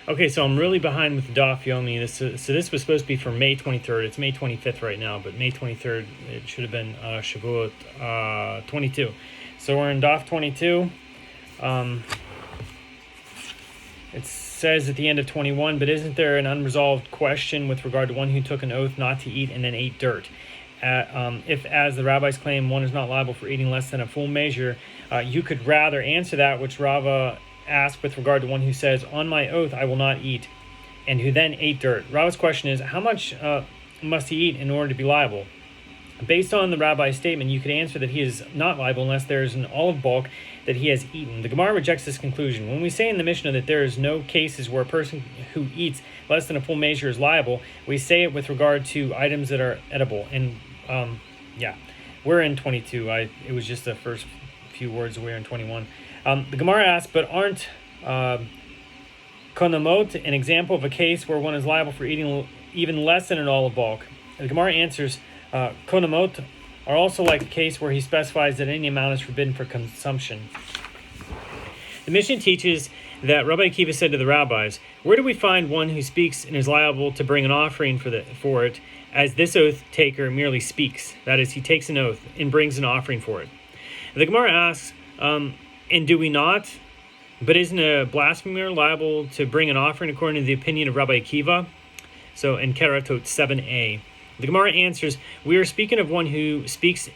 Okay, so I'm really behind with the Daf Yomi. This was supposed to be for May 23rd. It's May 25th right now, but May 23rd, it should have been Shevuot 22. So we're in Daf 22. It says at the end of 21, but isn't there an unresolved question with regard to one who took an oath not to eat and then ate dirt? If, as the rabbis claim, one is not liable for eating less than a full measure, you could rather answer that which Rava asked with regard to one who says, on my oath I will not eat, and who then ate dirt. Rava's question is, how much must he eat in order to be liable? Based on the rabbi's statement, you could answer that he is not liable unless there is an olive bulk that he has eaten. The Gemara rejects this conclusion. When we say in the Mishnah that there is no cases where a person who eats less than a full measure is liable, we say it with regard to items that are edible. And we're in 22. It was just the first few words. We're in 21. The Gemara asks, but aren't konomot an example of a case where one is liable for eating even less than an olive bulk? The Gemara answers, konomot are also like the case where he specifies that any amount is forbidden for consumption. The Mishnah teaches that Rabbi Akiva said to the rabbis, where do we find one who speaks and is liable to bring an offering for it, as this oath taker merely speaks? That is, he takes an oath and brings an offering for it. The Gemara asks, and do we not? But isn't a blasphemer liable to bring an offering according to the opinion of Rabbi Akiva? So in Keratot 7a. The Gemara answers, we are speaking of one who speaks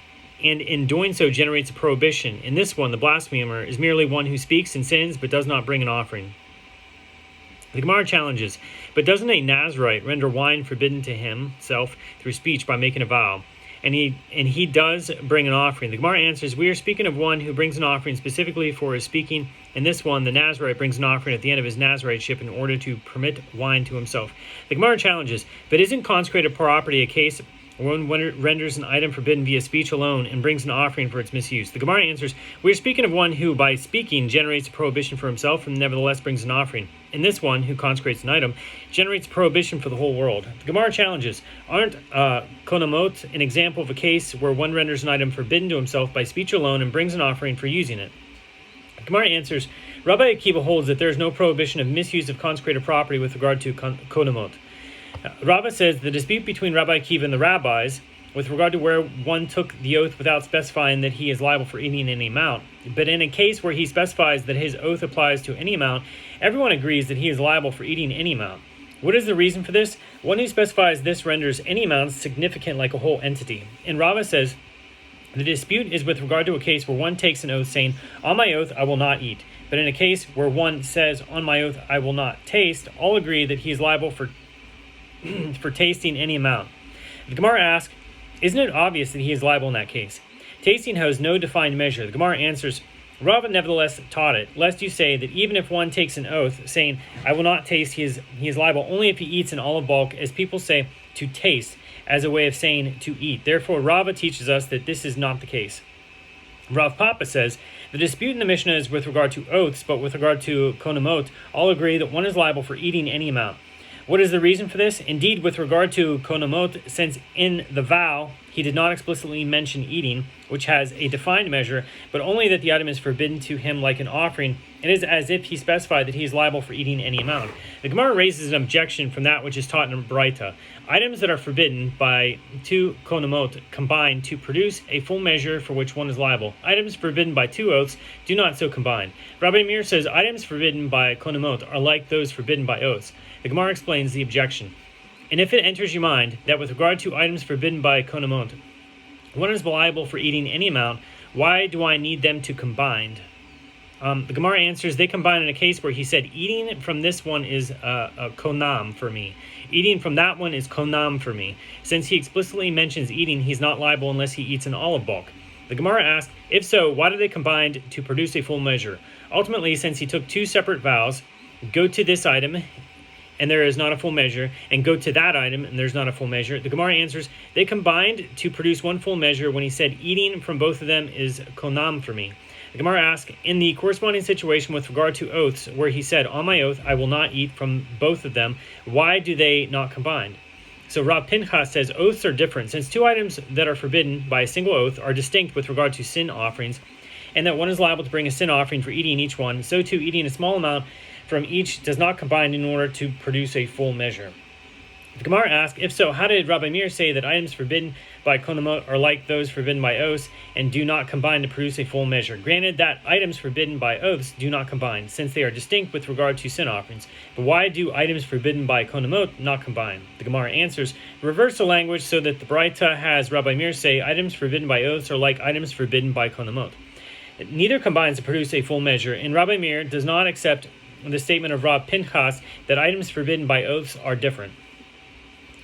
and in doing so generates a prohibition. In this one, the blasphemer is merely one who speaks and sins but does not bring an offering. The Gemara challenges, but doesn't a Nazarite render wine forbidden to himself through speech by making a vow? And he does bring an offering. The Gemara answers, we are speaking of one who brings an offering specifically for his speaking. In this one, the Nazarite brings an offering at the end of his Nazariteship in order to permit wine to himself. The Gemara challenges, but isn't consecrated property a case where one renders an item forbidden via speech alone and brings an offering for its misuse? The Gemara answers, we are speaking of one who by speaking generates a prohibition for himself and nevertheless brings an offering. In this one, who consecrates an item, generates prohibition for the whole world. The Gemara challenges, aren't konomot an example of a case where one renders an item forbidden to himself by speech alone and brings an offering for using it? The Gemara answers, Rabbi Akiva holds that there is no prohibition of misuse of consecrated property with regard to konomot. Rava says the dispute between Rabbi Akiva and the rabbis with regard to where one took the oath without specifying that he is liable for eating any amount. But in a case where he specifies that his oath applies to any amount, everyone agrees that he is liable for eating any amount. What is the reason for this? One who specifies this renders any amount significant like a whole entity. And Rava says, the dispute is with regard to a case where one takes an oath saying, on my oath I will not eat. But in a case where one says, on my oath I will not taste, all agree that he is liable for tasting any amount. The Gemara asks, isn't it obvious that he is liable in that case? Tasting has no defined measure. The Gemara answers, Rava nevertheless taught it, lest you say that even if one takes an oath, saying, I will not taste, he is liable only if he eats an olive bulk, as people say, to taste, as a way of saying to eat. Therefore, Rava teaches us that this is not the case. Rav Papa says, the dispute in the Mishnah is with regard to oaths, but with regard to konomot, all agree that one is liable for eating any amount. What is the reason for this? Indeed, with regard to konomot, since in the vow he did not explicitly mention eating, which has a defined measure, but only that the item is forbidden to him like an offering, it is as if he specified that he is liable for eating any amount. The Gemara raises an objection from that which is taught in Braita. Items that are forbidden by two konomot combine to produce a full measure for which one is liable. Items forbidden by two oaths do not so combine. Rabbi Meir says items forbidden by konomot are like those forbidden by oaths. The Gemara explains the objection. And if it enters your mind that with regard to items forbidden by konomot, one is liable for eating any amount, why do I need them to combine? The Gemara answers, they combine in a case where he said, eating from this one is a konam for me. Eating from that one is konam for me. Since he explicitly mentions eating, he's not liable unless he eats an olive bulk. The Gemara asks, if so, why do they combine to produce a full measure? Ultimately, since he took two separate vows, go to this item, and there is not a full measure, and go to that item, and there's not a full measure. The Gemara answers, they combined to produce one full measure when he said, eating from both of them is konam for me. The Gemara asks, in the corresponding situation with regard to oaths, where he said, on my oath, I will not eat from both of them, why do they not combine? So Rav Pinchas says, oaths are different, since two items that are forbidden by a single oath are distinct with regard to sin offerings, and that one is liable to bring a sin offering for eating each one, so too eating a small amount from each does not combine in order to produce a full measure. The Gemara asks, if so, how did Rabbi Meir say that items forbidden by konamot are like those forbidden by oaths and do not combine to produce a full measure? Granted that items forbidden by oaths do not combine, since they are distinct with regard to sin offerings. But why do items forbidden by konamot not combine? The Gemara answers, reverse the language so that the Braita has Rabbi Meir say items forbidden by oaths are like items forbidden by konamot. Neither combines to produce a full measure, and Rabbi Meir does not accept the statement of Rav Pinchas that items forbidden by oaths are different.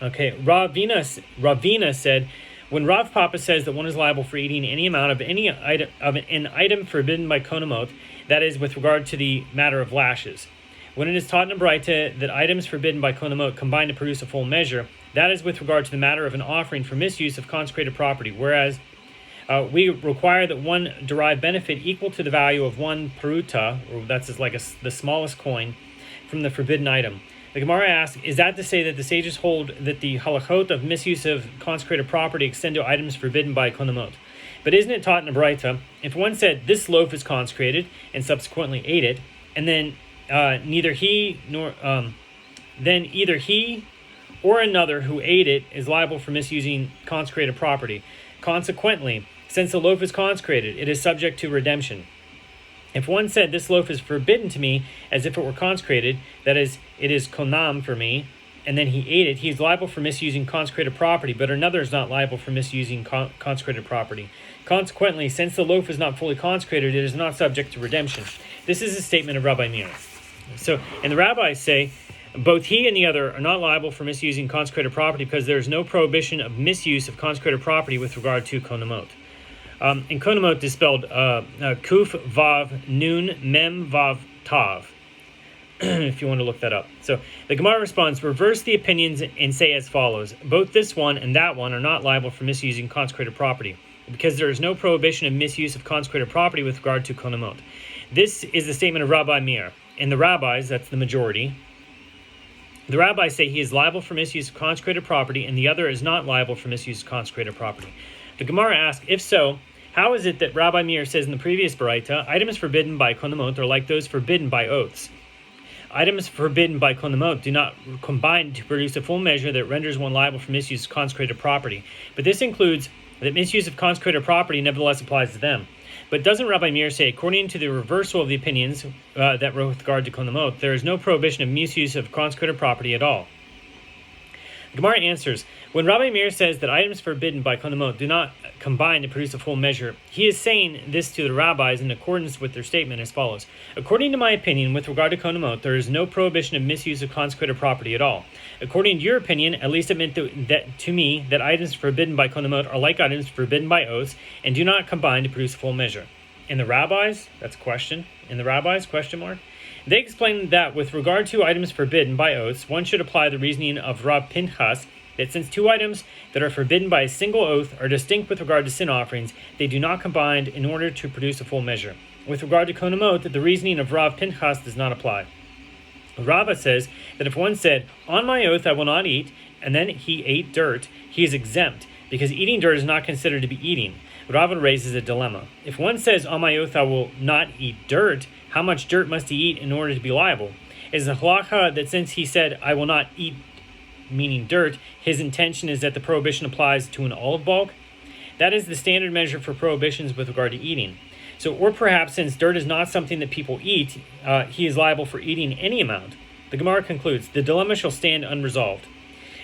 Okay, Ravina said, when Rav Papa says that one is liable for eating any amount of an item forbidden by konamot, that is with regard to the matter of lashes. When it is taught in a Braita that items forbidden by konamot combine to produce a full measure, that is with regard to the matter of an offering for misuse of consecrated property, whereas we require that one derive benefit equal to the value of one peruta, or that's just like the smallest coin, from the forbidden item. The Gemara asks, is that to say that the sages hold that the halachot of misuse of consecrated property extend to items forbidden by konamot? But isn't it taught in a Braita, if one said, this loaf is consecrated, and subsequently ate it, and then either he or another who ate it is liable for misusing consecrated property. Consequently, since the loaf is consecrated, it is subject to redemption. If one said, this loaf is forbidden to me as if it were consecrated, that is, it is konam for me, and then he ate it, he is liable for misusing consecrated property, but another is not liable for misusing consecrated property. Consequently, since the loaf is not fully consecrated, it is not subject to redemption. This is a statement of Rabbi Meir. So, and the rabbis say, both he and the other are not liable for misusing consecrated property because there is no prohibition of misuse of consecrated property with regard to konamot. And konamot is spelled kuf vav nun mem vav tav, if you want to look that up. So the Gemara responds, reverse the opinions and say as follows, both this one and that one are not liable for misusing consecrated property, because there is no prohibition of misuse of consecrated property with regard to konamot. This is the statement of Rabbi Meir, and the rabbis, that's the majority, the rabbis say he is liable for misuse of consecrated property, and the other is not liable for misuse of consecrated property. The Gemara asks, if so, how is it that Rabbi Meir says in the previous Baraita, items forbidden by konamot are like those forbidden by oaths? Items forbidden by konamot do not combine to produce a full measure that renders one liable for misuse of consecrated property. But this includes that misuse of consecrated property nevertheless applies to them. But doesn't Rabbi Meir say, according to the reversal of the opinions that were with regard to konamot, there is no prohibition of misuse of consecrated property at all? The Gemara answers, when Rabbi Meir says that items forbidden by konamot do not combine to produce a full measure, he is saying this to the rabbis in accordance with their statement as follows. According to my opinion, with regard to konamot, there is no prohibition of misuse of consecrated property at all. According to your opinion, at least it meant to me that items forbidden by konamot are like items forbidden by oaths and do not combine to produce a full measure. In the rabbis, that's a question. In the rabbis, question mark. They explain that with regard to items forbidden by oaths, one should apply the reasoning of Rav Pinchas that since two items that are forbidden by a single oath are distinct with regard to sin offerings, they do not combine in order to produce a full measure. With regard to konamot, the reasoning of Rav Pinchas does not apply. Rava says that if one said, on my oath I will not eat, and then he ate dirt, he is exempt, because eating dirt is not considered to be eating. Rava raises a dilemma. If one says, on my oath I will not eat dirt, how much dirt must he eat in order to be liable? Is the halacha that since he said, I will not eat, meaning dirt, his intention is that the prohibition applies to an olive bulk? That is the standard measure for prohibitions with regard to eating. So, or perhaps since dirt is not something that people eat, he is liable for eating any amount. The Gemara concludes, the dilemma shall stand unresolved.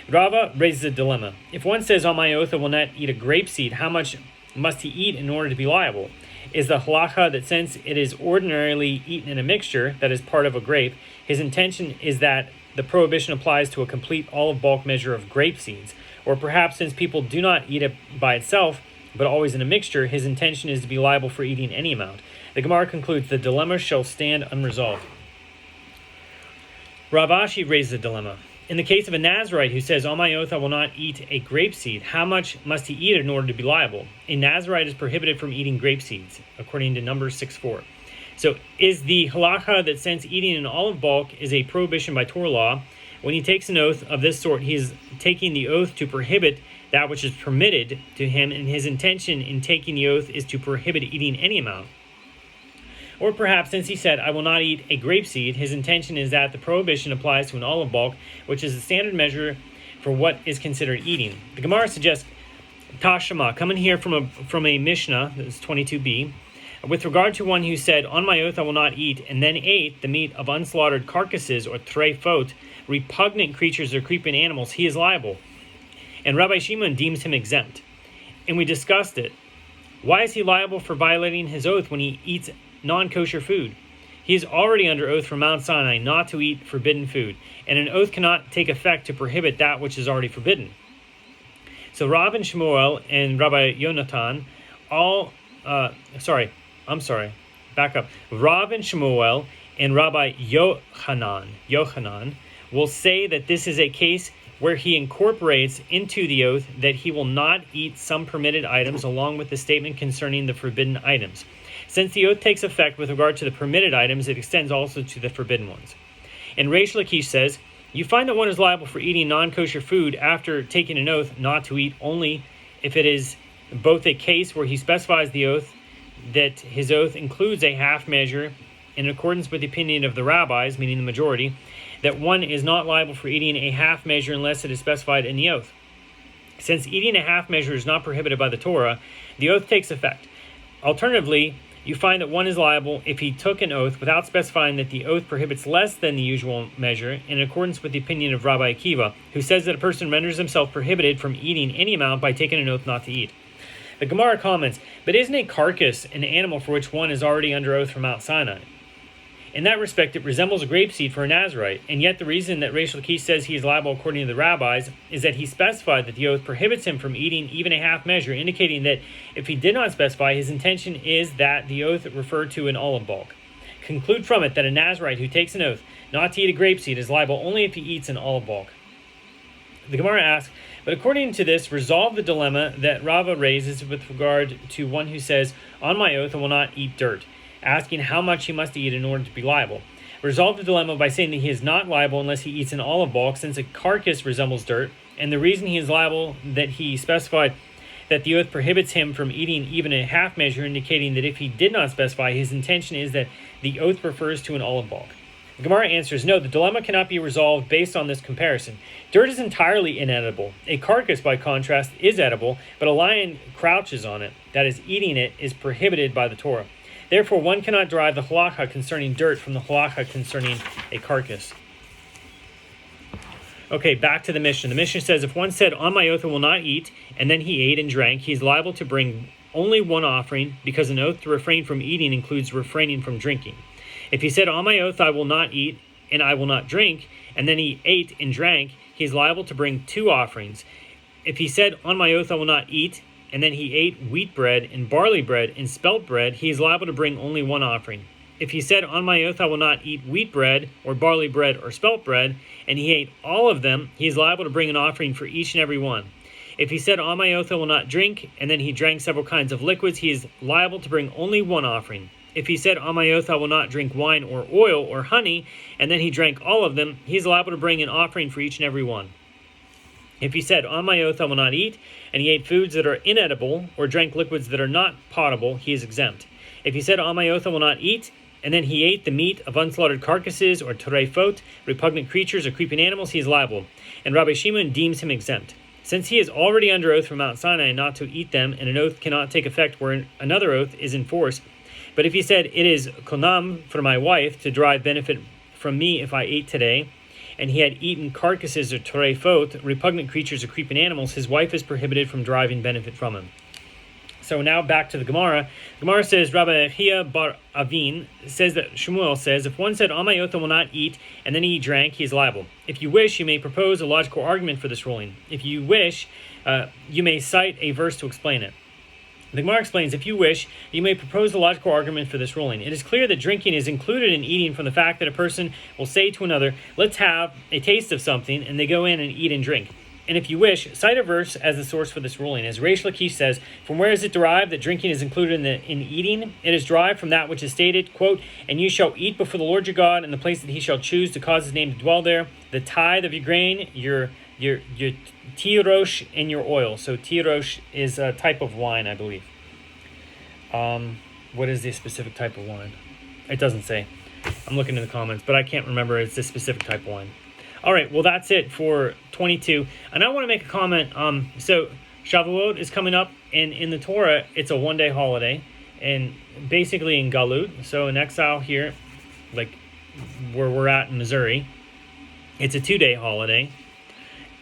Rava raises a dilemma. If one says, on my oath I will not eat a grape seed, how much must he eat in order to be liable? Is the halacha that since it is ordinarily eaten in a mixture that is part of a grape, his intention is that the prohibition applies to a complete olive bulk measure of grape seeds? Or perhaps since people do not eat it by itself, but always in a mixture, his intention is to be liable for eating any amount. The Gemara concludes, the dilemma shall stand unresolved. Rav Ashi raises a dilemma. In the case of a Nazirite who says, on my oath I will not eat a grape seed, how much must he eat in order to be liable? A Nazirite is prohibited from eating grape seeds, according to Numbers 6:4. So is the halacha that since eating an olive bulk is a prohibition by Torah law, when he takes an oath of this sort, he is taking the oath to prohibit that which is permitted to him, and his intention in taking the oath is to prohibit eating any amount? Or perhaps since he said, I will not eat a grapeseed, his intention is that the prohibition applies to an olive bulk, which is the standard measure for what is considered eating. The Gemara suggests Tashama, coming here from a Mishnah, that's 22b, with regard to one who said, on my oath I will not eat, and then ate the meat of unslaughtered carcasses or treifot, repugnant creatures or creeping animals, he is liable. And Rabbi Shimon deems him exempt. And we discussed it. Why is he liable for violating his oath when he eats non-kosher food? He is already under oath from Mount Sinai not to eat forbidden food, and an oath cannot take effect to prohibit that which is already forbidden. So Rav and Shmuel and Rabbi Yonatan Rav and Shmuel and Rabbi Yochanan will say that this is a case where he incorporates into the oath that he will not eat some permitted items along with the statement concerning the forbidden items. Since the oath takes effect with regard to the permitted items, it extends also to the forbidden ones. And Reish Lakish says, you find that one is liable for eating non-kosher food after taking an oath not to eat only if it is both a case where he specifies the oath that his oath includes a half measure in accordance with the opinion of the rabbis, meaning the majority, that one is not liable for eating a half measure unless it is specified in the oath. Since eating a half measure is not prohibited by the Torah, the oath takes effect. Alternatively, you find that one is liable if he took an oath without specifying that the oath prohibits less than the usual measure, in accordance with the opinion of Rabbi Akiva, who says that a person renders himself prohibited from eating any amount by taking an oath not to eat. The Gemara comments, but isn't a carcass an animal for which one is already under oath from Mount Sinai? In that respect, it resembles a grapeseed for a Nazirite, and yet the reason that Reish Lakish says he is liable according to the rabbis is that he specified that the oath prohibits him from eating even a half measure, indicating that if he did not specify, his intention is that the oath referred to an olive bulk. Conclude from it that a Nazirite who takes an oath not to eat a grapeseed is liable only if he eats an olive bulk. The Gemara asks, but according to this, resolve the dilemma that Rava raises with regard to one who says, on my oath I will not eat dirt, asking how much he must eat in order to be liable. Resolve the dilemma by saying that he is not liable unless he eats an olive bulk, since a carcass resembles dirt, and the reason he is liable that he specified that the oath prohibits him from eating even a half measure, indicating that if he did not specify, his intention is that the oath refers to an olive bulk. The Gemara answers, no, the dilemma cannot be resolved based on this comparison. Dirt is entirely inedible. A carcass, by contrast, is edible, but a lion crouches on it, that is, eating it, is prohibited by the Torah. Therefore, one cannot derive the halacha concerning dirt from the halacha concerning a carcass. Okay, back to the Mishnah. The Mishnah says, if one said, on my oath I will not eat, and then he ate and drank, he is liable to bring only one offering, because an oath to refrain from eating includes refraining from drinking. If he said, on my oath I will not eat, and I will not drink, and then he ate and drank, he is liable to bring two offerings. If he said, on my oath I will not eat, and then he ate wheat bread and barley bread and spelt bread, he is liable to bring only one offering. If he said, on my oath I will not eat wheat bread or barley bread or spelt bread, and he ate all of them, he is liable to bring an offering for each and every one. If he said, on my oath I will not drink, and then he drank several kinds of liquids, he is liable to bring only one offering. If he said, on my oath I will not drink wine or oil or honey, and then he drank all of them, he is liable to bring an offering for each and every one. If he said, on my oath I will not eat, and he ate foods that are inedible, or drank liquids that are not potable, he is exempt. If he said, on my oath I will not eat, and then he ate the meat of unslaughtered carcasses, or treifot, repugnant creatures, or creeping animals, he is liable. And Rabbi Shimon deems him exempt. Since he is already under oath from Mount Sinai not to eat them, and an oath cannot take effect where another oath is in force, but if he said, it is konam for my wife to derive benefit from me if I ate today, and he had eaten carcasses or treifot, repugnant creatures or creeping animals, his wife is prohibited from deriving benefit from him. So now back to the Gemara. The Gemara says, Rabbi Chia bar Avin says that Shmuel says, if one said, on my oath I will not eat, and then he drank, he is liable. If you wish, you may propose a logical argument for this ruling. If you wish, you may cite a verse to explain it. The Gemara explains, if you wish, you may propose a logical argument for this ruling. It is clear that drinking is included in eating from the fact that a person will say to another, let's have a taste of something, and they go in and eat and drink. And if you wish, cite a verse as the source for this ruling. As Reish Lakish says, from where is it derived that drinking is included in eating? It is derived from that which is stated, quote, and you shall eat before the Lord your God in the place that he shall choose to cause his name to dwell there, the tithe of your grain, your tirosh, and your oil. So tirosh is a type of wine, I believe. What is the specific type of wine? It doesn't say. I'm looking in the comments, but I can't remember it's this specific type of wine. All right, well, that's it for 22. And I want to make a comment. So Shavuot is coming up, and in the Torah, it's a one-day holiday. And basically in Galut, so in exile here, like where we're at in Missouri, it's a 2-day holiday.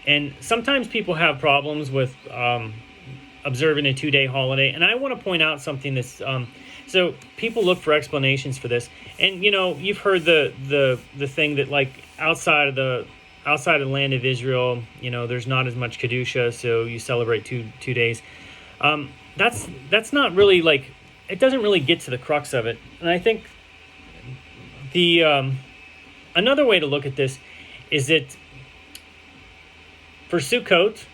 And sometimes people have problems with observing a 2-day holiday. And I want to point out something that's... so people look for explanations for this. And, you've heard the thing that, like, outside of the land of Israel, there's not as much Kedusha, so you celebrate two days. That's not really, like... It doesn't really get to the crux of it. And I think the another way to look at this is that for Sukkot,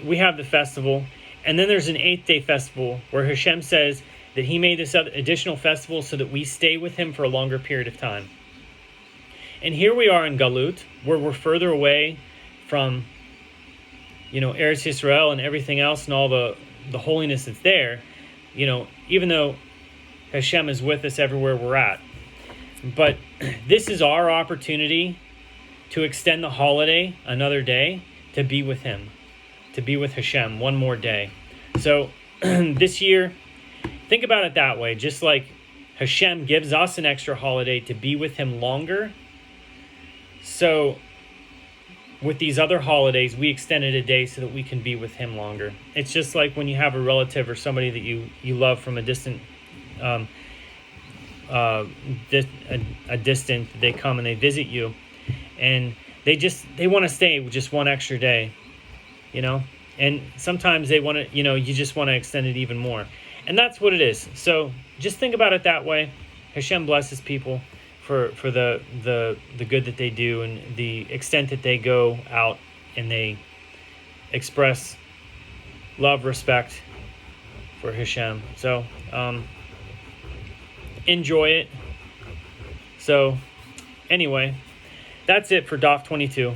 we have the festival, and then there's an 8-day festival where Hashem says that he made this additional festival so that we stay with him for a longer period of time. And here we are in Galut, where we're further away from, Eretz Yisrael and everything else and all the holiness that's there. Even though Hashem is with us everywhere we're at. But this is our opportunity to extend the holiday another day, to be with him, to be with Hashem one more day. So this year, think about it that way. Just like Hashem gives us an extra holiday to be with him longer. So with these other holidays, we extended a day so that we can be with him longer. It's just like when you have a relative or somebody that you love from a distant, they come and they visit you, and they want to stay just one extra day, and sometimes they want to, you just want to extend it even more. And that's what it is. So just think about it that way. Hashem blesses people for the good that they do and the extent that they go out and they express love, respect for Hashem. So enjoy it. So anyway, that's it for Daf 22.